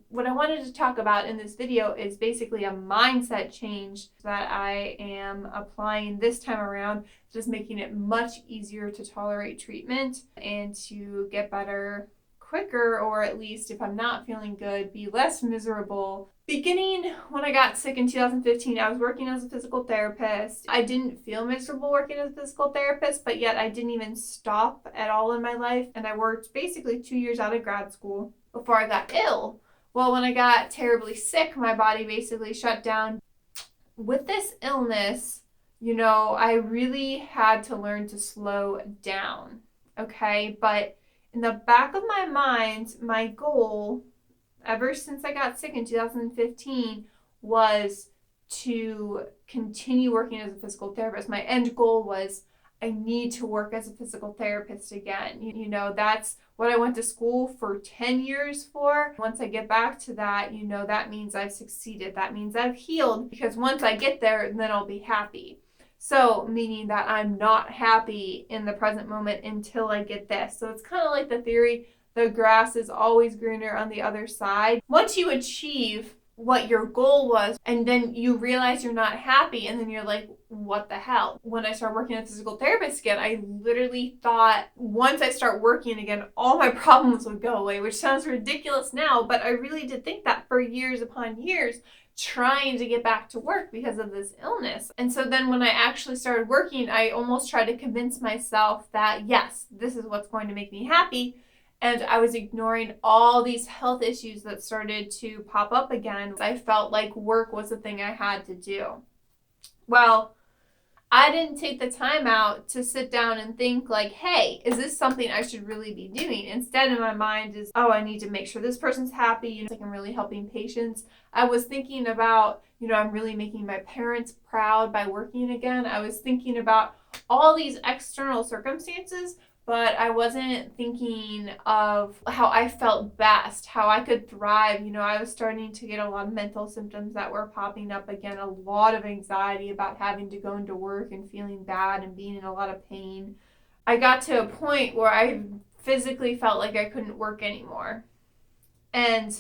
what I wanted to talk about in this video is basically a mindset change that I am applying this time around, just making it much easier to tolerate treatment and to get better quicker, or at least if I'm not feeling good, be less miserable. Beginning when I got sick in 2015, I was working as a physical therapist. I didn't feel miserable working as a physical therapist, but yet I didn't even stop at all in my life. And I worked basically 2 years out of grad school before I got ill. Well, when I got terribly sick, my body basically shut down. With this illness, I really had to learn to slow down, okay? But in the back of my mind, my goal, ever since I got sick in 2015, was to continue working as a physical therapist. My end goal was I need to work as a physical therapist again. That's what I went to school for 10 years for. Once I get back to that, that means I've succeeded. That means I've healed, because once I get there, then I'll be happy. So, meaning that I'm not happy in the present moment until I get this. So it's kind of like the theory, the grass is always greener on the other side. Once you achieve what your goal was, and then you realize you're not happy, and then you're like, what the hell? When I started working as a physical therapist again, I literally thought once I start working again, all my problems would go away, which sounds ridiculous now, but I really did think that for years upon years, trying to get back to work because of this illness. And so then when I actually started working, I almost tried to convince myself that yes, this is what's going to make me happy. And I was ignoring all these health issues that started to pop up again. I felt like work was the thing I had to do. Well, I didn't take the time out to sit down and think like, hey, is this something I should really be doing? Instead, in my mind is, oh, I need to make sure this person's happy. Like I'm really helping patients. I was thinking about, I'm really making my parents proud by working again. I was thinking about all these external circumstances, but I wasn't thinking of how I felt best, how I could thrive. I was starting to get a lot of mental symptoms that were popping up again, a lot of anxiety about having to go into work and feeling bad and being in a lot of pain. I got to a point where I physically felt like I couldn't work anymore. And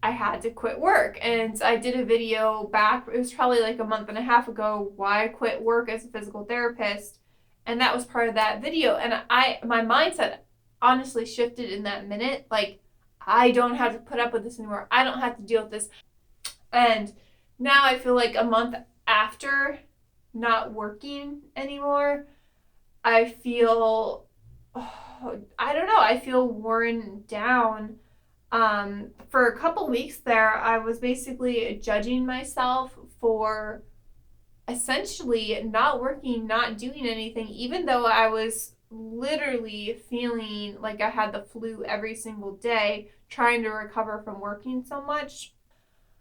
I had to quit work. And I did a video back, it was probably like a month and a half ago, why I quit work as a physical therapist. And that was part of that video. And my mindset honestly shifted in that minute. Like, I don't have to put up with this anymore. I don't have to deal with this. And now I feel like a month after not working anymore, I feel, I don't know, I feel worn down. For a couple weeks there, I was basically judging myself for essentially not working, not doing anything, even though I was literally feeling like I had the flu every single day, trying to recover from working so much.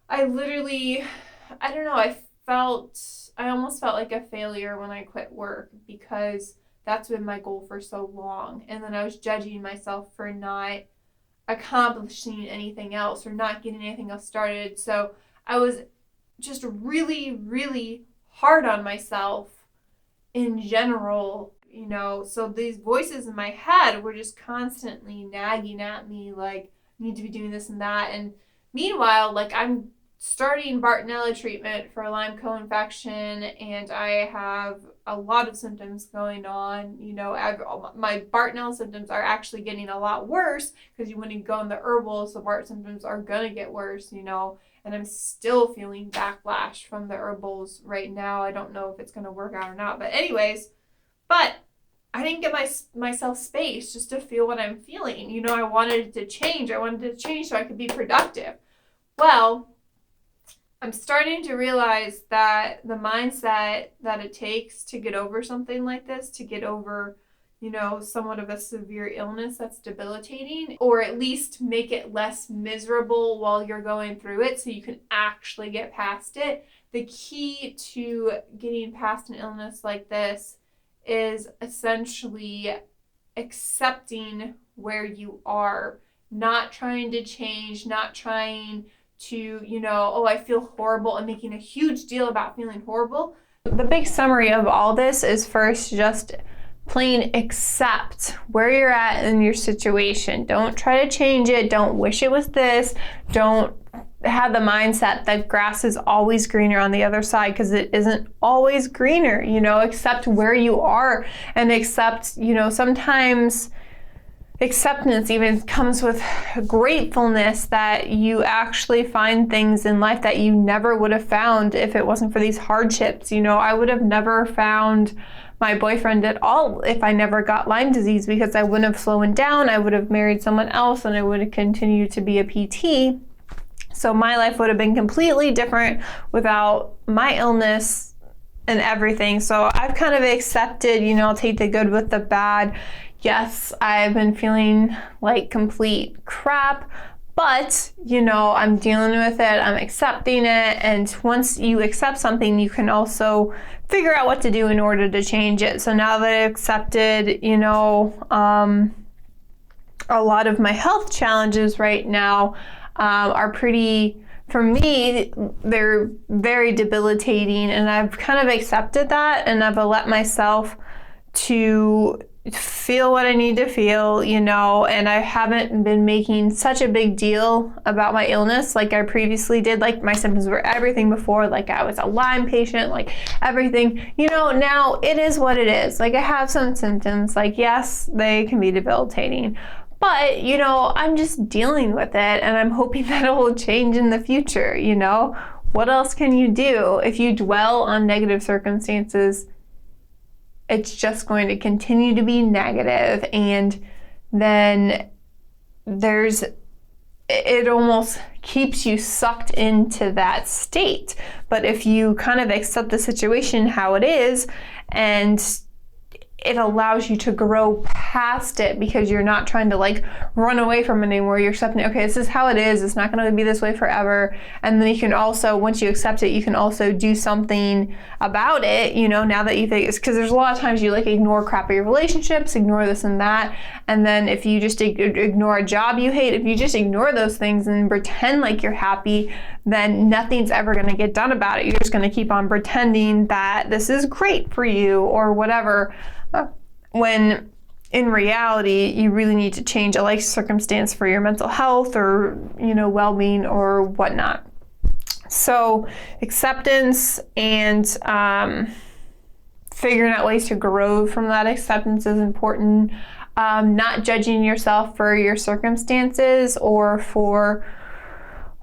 I don't know, I almost felt like a failure when I quit work, because that's been my goal for so long. And then I was judging myself for not accomplishing anything else or not getting anything else started. So I was just really, really hard on myself in general, so these voices in my head were just constantly nagging at me like, I need to be doing this and that. And meanwhile, like, I'm starting Bartonella treatment for Lyme co-infection, and I have a lot of symptoms going on. My Bartonella symptoms are actually getting a lot worse, because when you go in the herbals, the Bart symptoms are gonna get worse, and I'm still feeling backlash from the herbals right now. I don't know if it's going to work out or not. But I didn't give myself space just to feel what I'm feeling. I wanted to change. I wanted to change so I could be productive. Well, I'm starting to realize that the mindset that it takes to get over something like this, to get over somewhat of a severe illness that's debilitating, or at least make it less miserable while you're going through it so you can actually get past it. The key to getting past an illness like this is essentially accepting where you are, not trying to change, not trying to, I feel horrible, and making a huge deal about feeling horrible. The big summary of all this is, first, just plain accept where you're at in your situation. Don't try to change it. Don't wish it was this. Don't have the mindset that grass is always greener on the other side, because it isn't always greener. Accept where you are, and accept, sometimes acceptance even comes with gratefulness that you actually find things in life that you never would have found if it wasn't for these hardships. I would have never found my boyfriend at all if I never got Lyme disease, because I wouldn't have slowed down. I would have married someone else, and I would have continued to be a PT. So my life would have been completely different without my illness and everything. So I've kind of accepted, I'll take the good with the bad. Yes, I've been feeling like complete crap, but, I'm dealing with it, I'm accepting it, and once you accept something, you can also figure out what to do in order to change it. So now that I've accepted, a lot of my health challenges right now are pretty, for me, they're very debilitating, and I've kind of accepted that, and I've let myself to feel what I need to feel, and I haven't been making such a big deal about my illness like I previously did. Like, my symptoms were everything before, like I was a Lyme patient, like everything, now it is what it is. Like, I have some symptoms, like, yes, they can be debilitating, but, I'm just dealing with it, and I'm hoping that it will change in the future. What else can you do? If you dwell on negative circumstances, it's just going to continue to be negative, and then it almost keeps you sucked into that state. But if you kind of accept the situation how it is, and it allows you to grow past it, because you're not trying to run away from it anymore. You're accepting, okay, this is how it is. It's not going to be this way forever. And then you can also, once you accept it, you can also do something about it, now that you think it's, because there's a lot of times you ignore crappy relationships, ignore this and that. And then if you just ignore a job you hate, if you just ignore those things and pretend like you're happy, then nothing's ever going to get done about it. You're just going to keep on pretending that this is great for you or whatever. When in reality, you really need to change a life circumstance for your mental health or, well-being or whatnot. So acceptance and figuring out ways to grow from that acceptance is important. Not judging yourself for your circumstances or for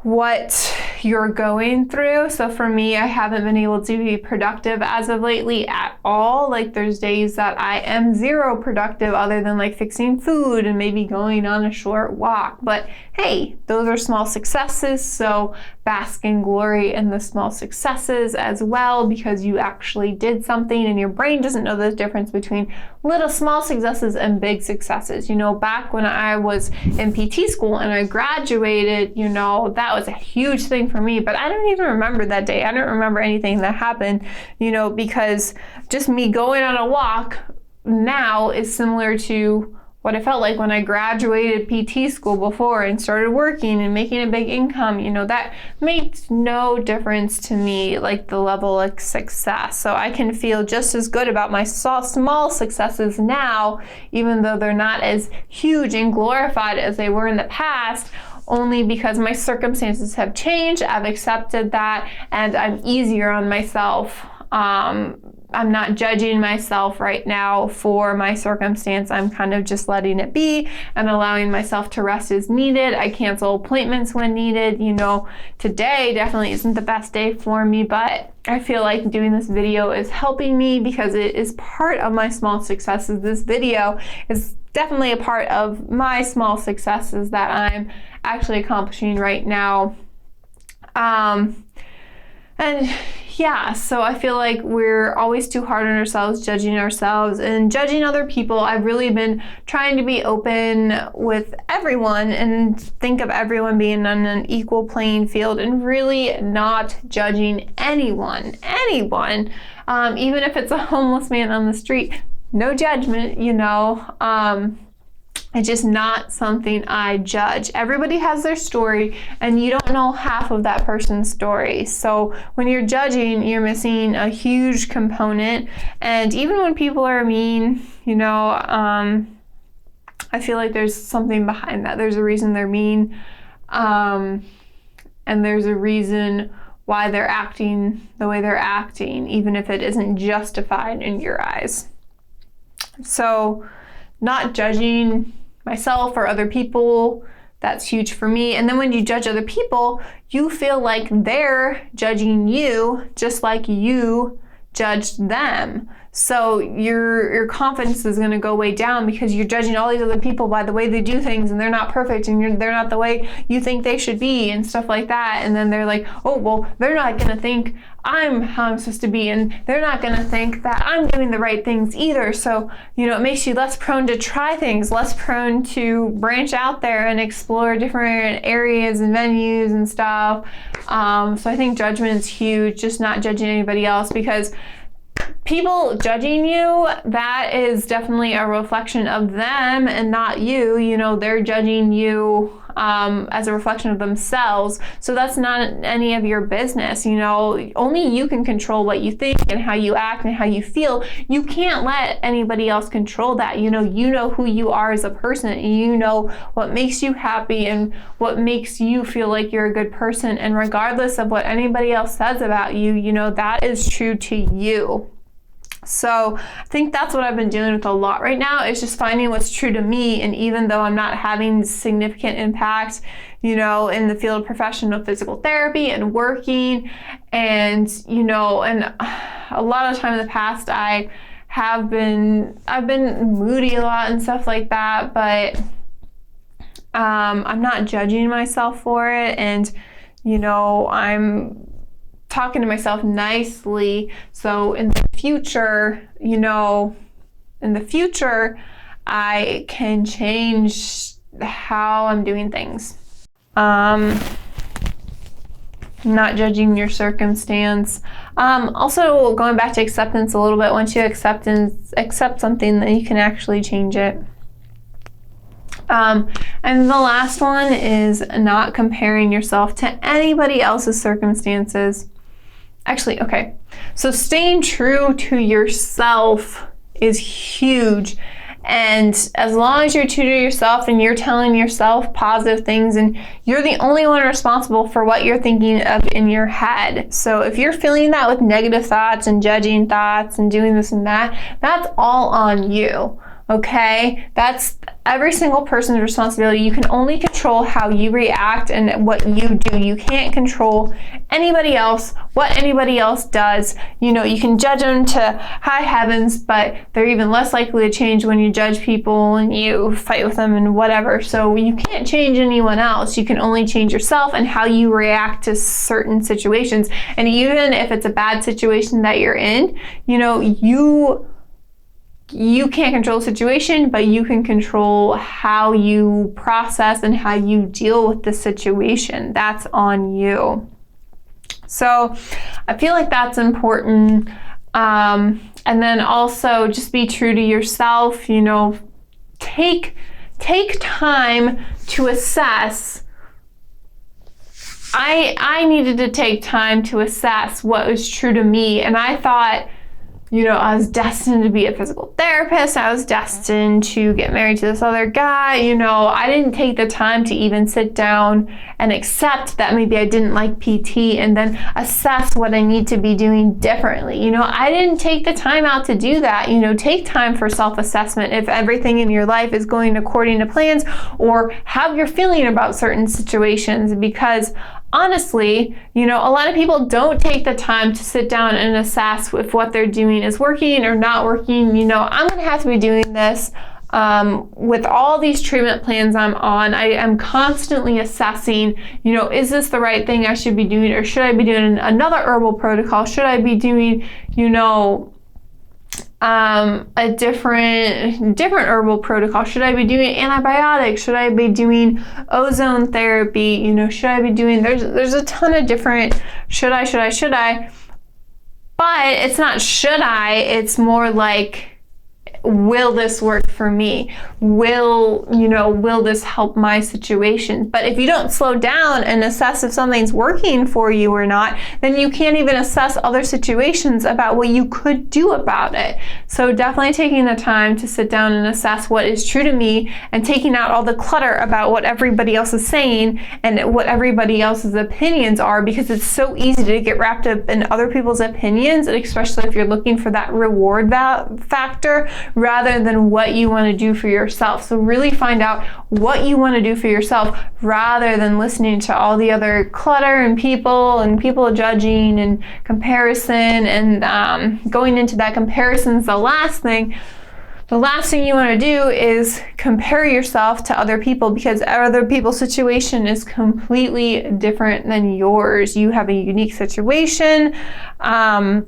what you're going through. So for me, I haven't been able to be productive as of lately at all. There's days that I am zero productive other than fixing food and maybe going on a short walk. But hey, those are small successes. So bask in glory in the small successes as well, because you actually did something, and your brain doesn't know the difference between little small successes and big successes. Back when I was in PT school and I graduated, that was a huge thing for me, but I don't even remember that day. I don't remember anything that happened, because just me going on a walk now is similar to what it felt like when I graduated PT school before and started working and making a big income. That makes no difference to me, the level of success. So I can feel just as good about my small successes now, even though they're not as huge and glorified as they were in the past, only because my circumstances have changed. I've accepted that, and I'm easier on myself. I'm not judging myself right now for my circumstance. I'm kind of just letting it be and allowing myself to rest as needed. I cancel appointments when needed. Today definitely isn't the best day for me, but I feel like doing this video is helping me because it is part of my small successes. This video is definitely a part of my small successes that I'm actually accomplishing right now. And yeah, so I feel like we're always too hard on ourselves, judging ourselves and judging other people. I've really been trying to be open with everyone and think of everyone being on an equal playing field and really not judging anyone, even if it's a homeless man on the street. No judgment, It's just not something I judge. Everybody has their story, and you don't know half of that person's story. So when you're judging, you're missing a huge component. And even when people are mean, I feel like there's something behind that. There's a reason they're mean, and there's a reason why they're acting the way they're acting, even if it isn't justified in your eyes. So not judging myself or other people, that's huge for me. And then when you judge other people, you feel like they're judging you just like you judged them. So your confidence is going to go way down because you're judging all these other people by the way they do things, and they're not perfect, and they're not the way you think they should be, and stuff like that. And then they're like, oh, well, they're not going to think I'm how I'm supposed to be, and they're not going to think that I'm doing the right things either. So, it makes you less prone to try things, less prone to branch out there and explore different areas and venues and stuff. So I think judgment's huge, just not judging anybody else, because people judging you, that is definitely a reflection of them and not you. They're judging you as a reflection of themselves. So that's not any of your business. Only you can control what you think and how you act and how you feel. You can't let anybody else control that. You know who you are as a person, and you know what makes you happy and what makes you feel like you're a good person. And regardless of what anybody else says about you, that is true to you. So I think that's what I've been doing with a lot right now, is just finding what's true to me. And even though I'm not having significant impact, in the field of professional physical therapy and working, and, and a lot of time in the past, I've been moody a lot and stuff like that, but I'm not judging myself for it. And, I'm talking to myself nicely. So in the future, I can change how I'm doing things. Not judging your circumstance. Also going back to acceptance a little bit. Once you accept something, then you can actually change it. And the last one is not comparing yourself to anybody else's circumstances. Actually, okay. So staying true to yourself is huge. And as long as you're true to yourself and you're telling yourself positive things, and you're the only one responsible for what you're thinking of in your head. So if you're feeling that with negative thoughts and judging thoughts and doing this and that, that's all on you. Okay, that's every single person's responsibility. You can only control how you react and what you do. You can't control anybody else, what anybody else does. You can judge them to high heavens, but they're even less likely to change when you judge people and you fight with them and whatever. So you can't change anyone else. You can only change yourself and how you react to certain situations. And even if it's a bad situation that you're in, you can't control the situation, but you can control how you process and how you deal with the situation. That's on you. So I feel like that's important. And then also just be true to yourself. Take time to assess. I needed to take time to assess what was true to me, and I thought, I was destined to be a physical therapist. I was destined to get married to this other guy. I didn't take the time to even sit down and accept that maybe I didn't like PT and then assess what I need to be doing differently. I didn't take the time out to do that. Take time for self-assessment if everything in your life is going according to plans, or how you're feeling about certain situations, because honestly, a lot of people don't take the time to sit down and assess if what they're doing is working or not working. I'm going to have to be doing this with all these treatment plans I'm on. I am constantly assessing, is this the right thing I should be doing, or should I be doing another herbal protocol? Should I be doing, a different herbal protocol? Should I be doing antibiotics? Should I be doing ozone therapy? Should I be doing, there's a ton of different should I, but it's not should I, it's more like will this work for me? Will this help my situation? But if you don't slow down and assess if something's working for you or not, then you can't even assess other situations about what you could do about it. So definitely taking the time to sit down and assess what is true to me, and taking out all the clutter about what everybody else is saying and what everybody else's opinions are, because it's so easy to get wrapped up in other people's opinions, and especially if you're looking for that reward factor rather than what you want to do for yourself. So really find out what you want to do for yourself rather than listening to all the other clutter and people judging and comparison, and going into that comparison is the last thing. The last thing you want to do is compare yourself to other people, because other people's situation is completely different than yours. You have a unique situation, and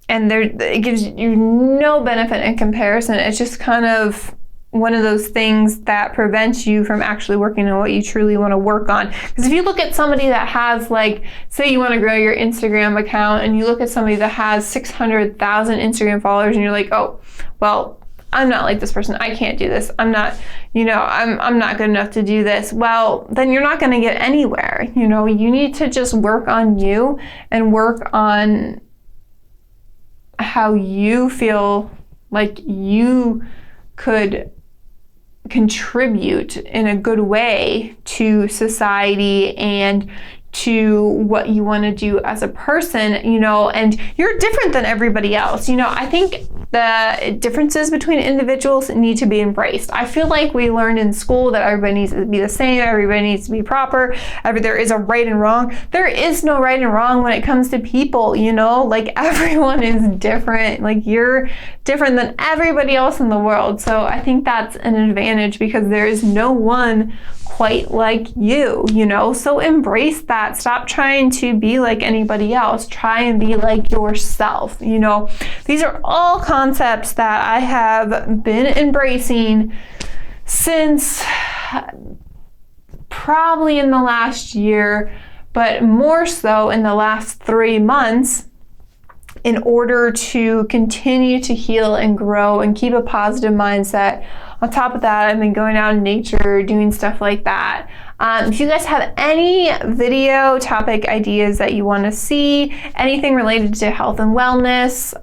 it gives you no benefit in comparison. It's just kind of one of those things that prevents you from actually working on what you truly want to work on. Because if you look at somebody that has, like, say you want to grow your Instagram account, and you look at somebody that has 600,000 Instagram followers, and you're like, oh, well, I'm not like this person. I can't do this. I'm not good enough to do this. Well, then you're not going to get anywhere. You need to just work on you and work on how you feel like you could contribute in a good way to society and to what you want to do as a person, and you're different than everybody else. I think the differences between individuals need to be embraced. I feel like we learned in school that everybody needs to be the same, everybody needs to be proper, there is a right and wrong. There is no right and wrong when it comes to people, like everyone is different. Like you're different than everybody else in the world. So I think that's an advantage, because there is no one quite like you, so embrace that. Stop trying to be like anybody else. Try and be like yourself. These are all concepts that I have been embracing since probably in the last year, but more so in the last 3 months, in order to continue to heal and grow and keep a positive mindset. On top of that, I've been going out in nature, doing stuff like that. If you guys have any video topic ideas that you want to see, anything related to health and wellness,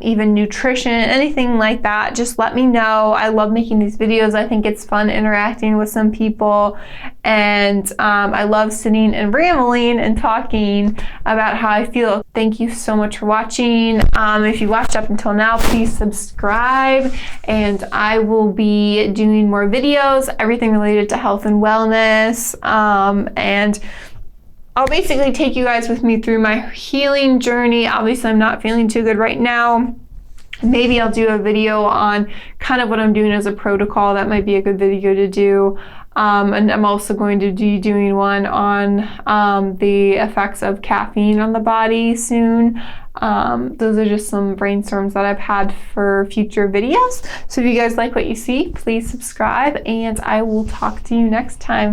even nutrition, anything like that, just let me know. I love making these videos. I think it's fun interacting with some people, and I love sitting and rambling and talking about how I feel. Thank you so much for watching. If you watched up until now, please subscribe, and I will be doing more videos, everything related to health and wellness. And I'll basically take you guys with me through my healing journey. Obviously, I'm not feeling too good right now. Maybe I'll do a video on kind of what I'm doing as a protocol. That might be a good video to do. And I'm also going to be doing one on the effects of caffeine on the body soon. Those are just some brainstorms that I've had for future videos. So if you guys like what you see, please subscribe, and I will talk to you next time.